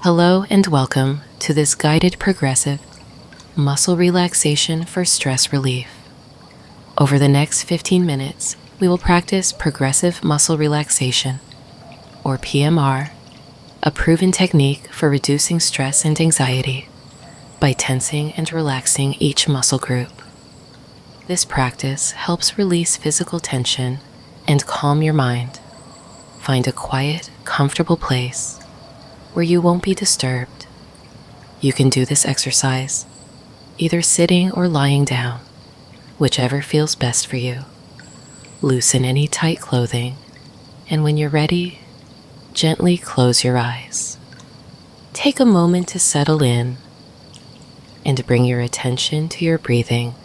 Hello and welcome to this guided progressive muscle relaxation for stress relief. Over the next 15 minutes, we will practice progressive muscle relaxation, or PMR, a proven technique for reducing stress and anxiety by tensing and relaxing each muscle group. This practice helps release physical tension and calm your mind. Find a quiet, comfortable place where you won't be disturbed. You can do this exercise either sitting or lying down, whichever feels best for you. Loosen any tight clothing, and when you're ready, gently close your eyes. Take a moment to settle in and bring your attention to your breathing.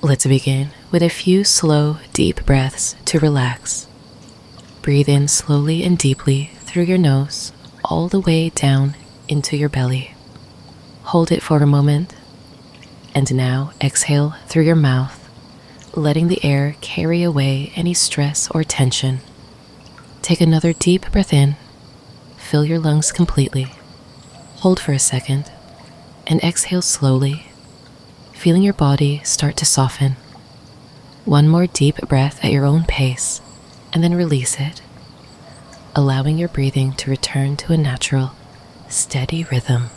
Let's begin with a few slow, deep breaths to relax. Breathe in slowly and deeply through your nose, all the way down into your belly. Hold it for a moment, and now exhale through your mouth, letting the air carry away any stress or tension. Take another deep breath in, fill your lungs completely. Hold for a second, and exhale slowly, feeling your body start to soften. One more deep breath at your own pace, and then release it, allowing your breathing to return to a natural, steady rhythm.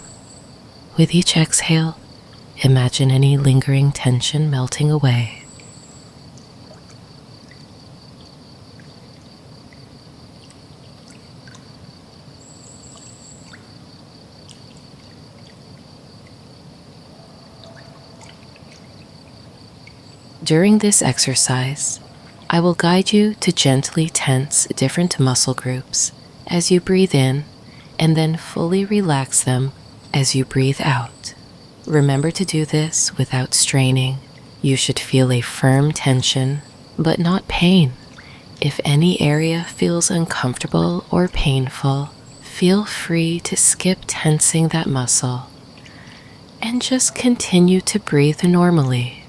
With each exhale, imagine any lingering tension melting away. During this exercise, I will guide you to gently tense different muscle groups as you breathe in, and then fully relax them as you breathe out. Remember to do this without straining. You should feel a firm tension, but not pain. If any area feels uncomfortable or painful, feel free to skip tensing that muscle and just continue to breathe normally.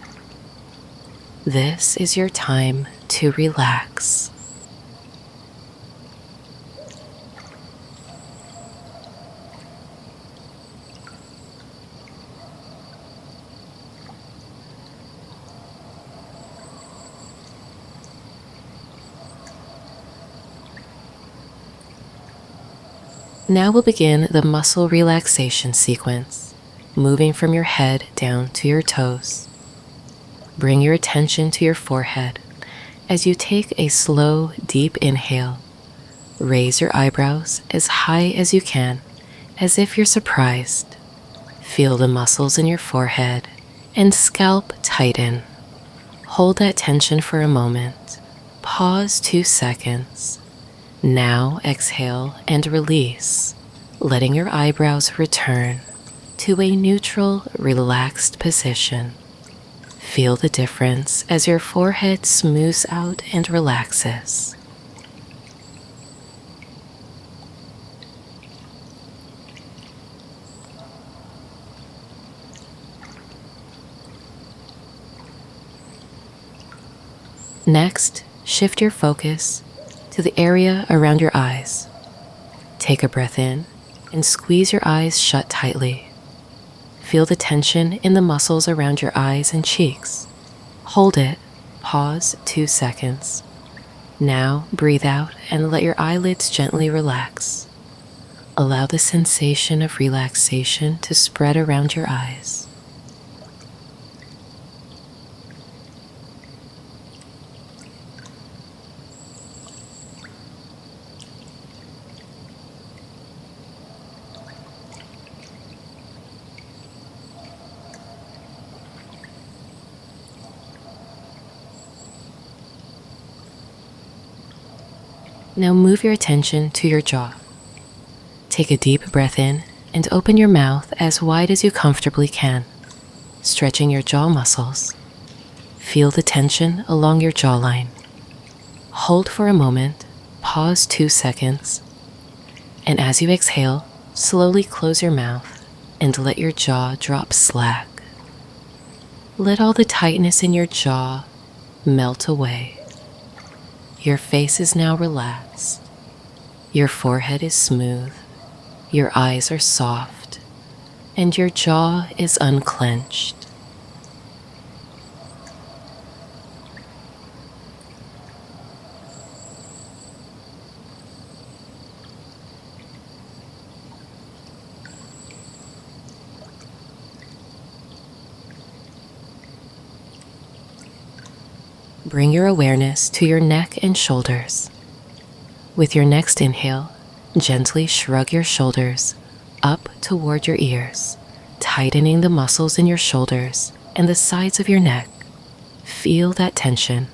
This is your time to relax. Now we'll begin the muscle relaxation sequence, moving from your head down to your toes. Bring your attention to your forehead as you take a slow, deep inhale. Raise your eyebrows as high as you can, as if you're surprised. Feel the muscles in your forehead and scalp tighten. Hold that tension for a moment. Pause 2 seconds. Now exhale and release, letting your eyebrows return to a neutral, relaxed position. Feel the difference as your forehead smooths out and relaxes. Next, shift your focus to the area around your eyes. Take a breath in and squeeze your eyes shut tightly. Feel the tension in the muscles around your eyes and cheeks. Hold it. Pause 2 seconds. Now breathe out and let your eyelids gently relax. Allow the sensation of relaxation to spread around your eyes. Now move your attention to your jaw. Take a deep breath in and open your mouth as wide as you comfortably can, stretching your jaw muscles. Feel the tension along your jawline. Hold for a moment, pause 2 seconds, and as you exhale, slowly close your mouth and let your jaw drop slack. Let all the tightness in your jaw melt away. Your face is now relaxed. Your forehead is smooth. Your eyes are soft. And your jaw is unclenched. Bring your awareness to your neck and shoulders. With your next inhale, gently shrug your shoulders up toward your ears, tightening the muscles in your shoulders and the sides of your neck. Feel that tension.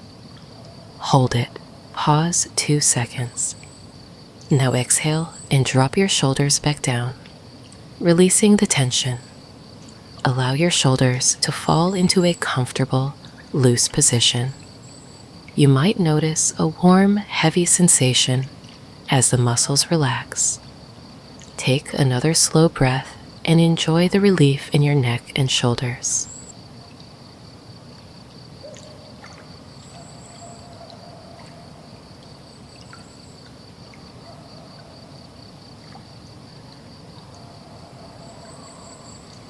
Hold it. Pause 2 seconds. Now exhale and drop your shoulders back down, releasing the tension. Allow your shoulders to fall into a comfortable, loose position. You might notice a warm, heavy sensation as the muscles relax. Take another slow breath and enjoy the relief in your neck and shoulders.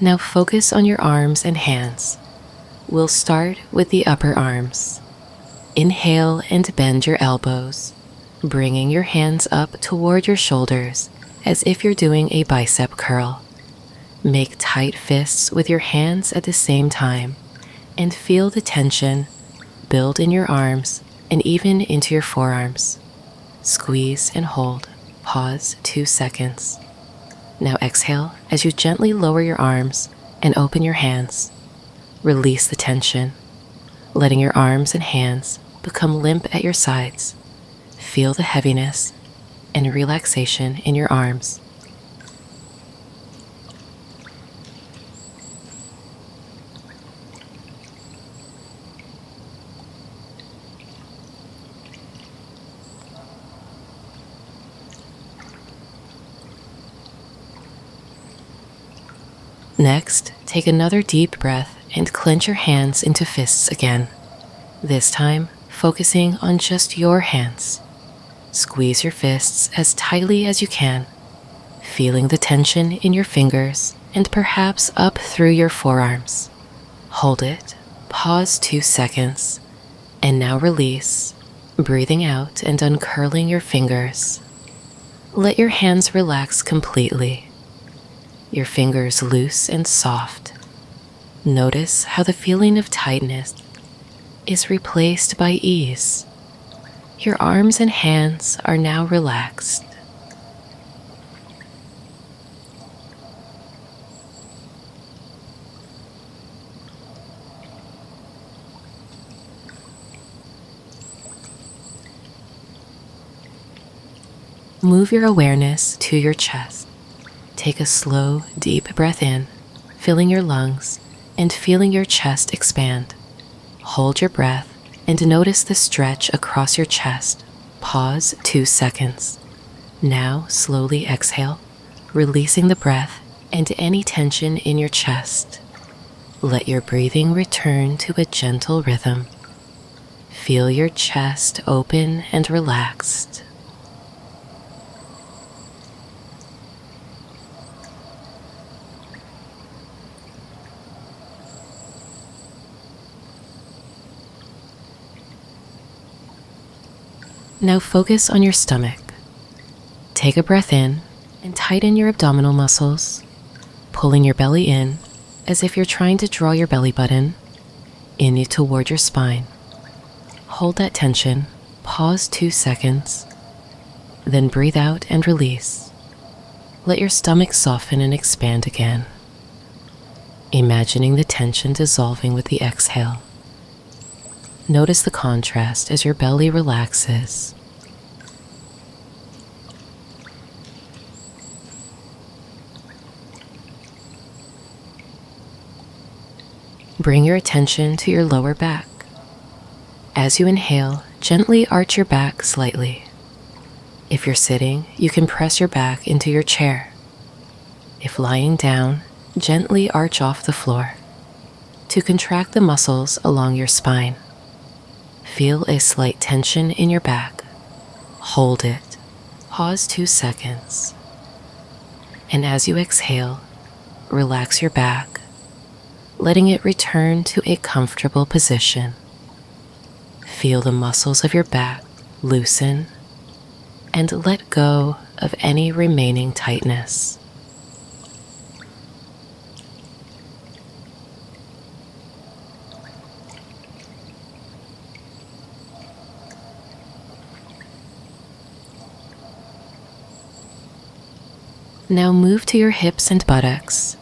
Now focus on your arms and hands. We'll start with the upper arms. Inhale and bend your elbows, bringing your hands up toward your shoulders as if you're doing a bicep curl. Make tight fists with your hands at the same time and feel the tension build in your arms and even into your forearms. Squeeze and hold. Pause 2 seconds. Now exhale as you gently lower your arms and open your hands. Release the tension, letting your arms and hands become limp at your sides. Feel the heaviness and relaxation in your arms. Next, take another deep breath and clench your hands into fists again. This time, focusing on just your hands. Squeeze your fists as tightly as you can, feeling the tension in your fingers and perhaps up through your forearms. Hold it, pause 2 seconds, and now release, breathing out and uncurling your fingers. Let your hands relax completely, your fingers loose and soft. Notice how the feeling of tightness is replaced by ease. Your arms and hands are now relaxed. Move your awareness to your chest. Take a slow, deep breath in, filling your lungs and feeling your chest expand. Hold your breath and notice the stretch across your chest. Pause 2 seconds. Now slowly exhale, releasing the breath and any tension in your chest. Let your breathing return to a gentle rhythm. Feel your chest open and relaxed. Now focus on your stomach. Take a breath in and tighten your abdominal muscles, pulling your belly in as if you're trying to draw your belly button in toward your spine. Hold that tension, pause 2 seconds, then breathe out and release. Let your stomach soften and expand again, imagining the tension dissolving with the exhale. Notice the contrast as your belly relaxes. Bring your attention to your lower back. As you inhale, gently arch your back slightly. If you're sitting, you can press your back into your chair. If lying down, gently arch off the floor to contract the muscles along your spine. Feel a slight tension in your back. Hold it. Pause 2 seconds. And as you exhale, relax your back, letting it return to a comfortable position. Feel the muscles of your back loosen and let go of any remaining tightness. Now move to your hips and buttocks.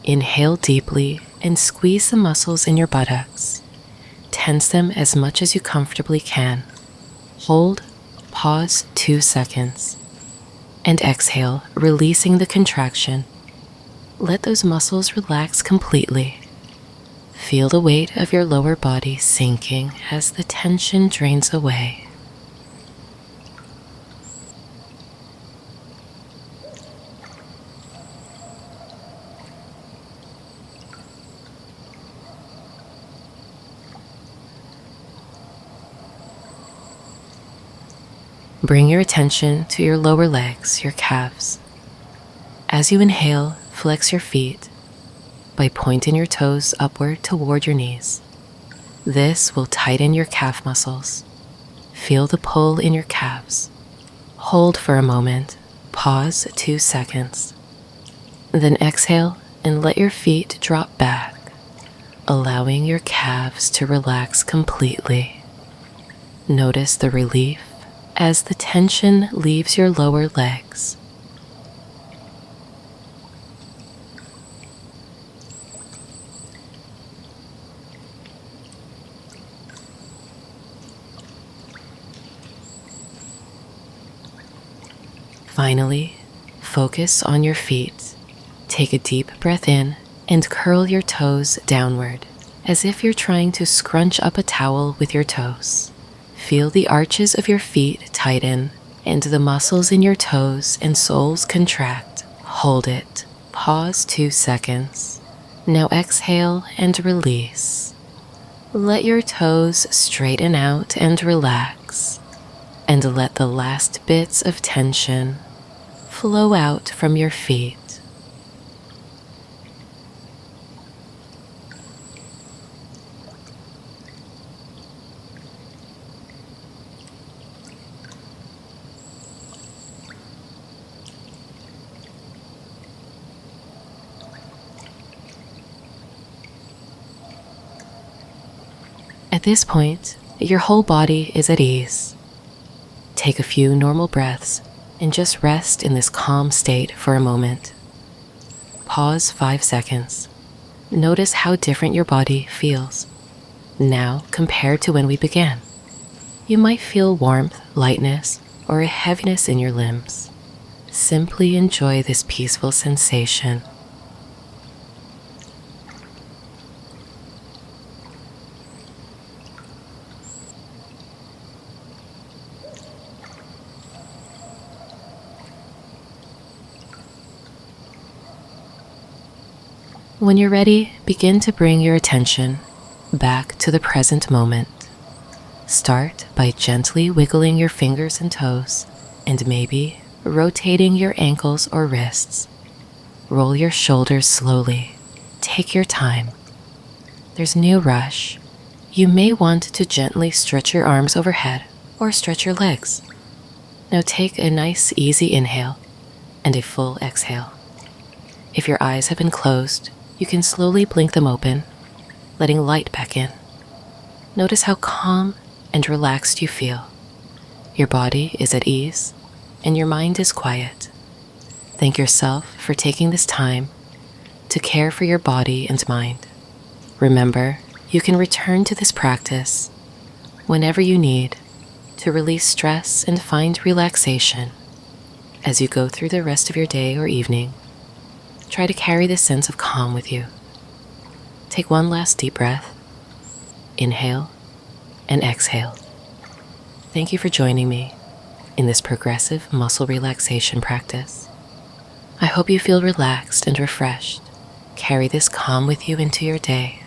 Inhale deeply and squeeze the muscles in your buttocks. Tense them as much as you comfortably can. Hold, pause 2 seconds. And exhale, releasing the contraction. Let those muscles relax completely. Feel the weight of your lower body sinking as the tension drains away. Bring your attention to your lower legs, your calves. As you inhale, flex your feet by pointing your toes upward toward your knees. This will tighten your calf muscles. Feel the pull in your calves. Hold for a moment, pause 2 seconds. Then exhale and let your feet drop back, allowing your calves to relax completely. Notice the relief as the tension leaves your lower legs. Finally, focus on your feet. Take a deep breath in and curl your toes downward, as if you're trying to scrunch up a towel with your toes. Feel the arches of your feet tighten and the muscles in your toes and soles contract. Hold it. Pause 2 seconds. Now exhale and release. Let your toes straighten out and relax, and let the last bits of tension flow out from your feet. At this point, your whole body is at ease. Take a few normal breaths and just rest in this calm state for a moment. Pause 5 seconds. Notice how different your body feels now compared to when we began. You might feel warmth, lightness, or a heaviness in your limbs. Simply enjoy this peaceful sensation. When you're ready, begin to bring your attention back to the present moment. Start by gently wiggling your fingers and toes, and maybe rotating your ankles or wrists. Roll your shoulders slowly. Take your time. There's no rush. You may want to gently stretch your arms overhead or stretch your legs. Now take a nice, easy inhale and a full exhale. If your eyes have been closed, you can slowly blink them open, letting light back in. Notice how calm and relaxed you feel. Your body is at ease, and your mind is quiet. Thank yourself for taking this time to care for your body and mind. Remember, you can return to this practice whenever you need to release stress and find relaxation. As you go through the rest of your day or evening, try to carry this sense of calm with you. Take one last deep breath. Inhale and exhale. Thank you for joining me in this progressive muscle relaxation practice. I hope you feel relaxed and refreshed. Carry this calm with you into your day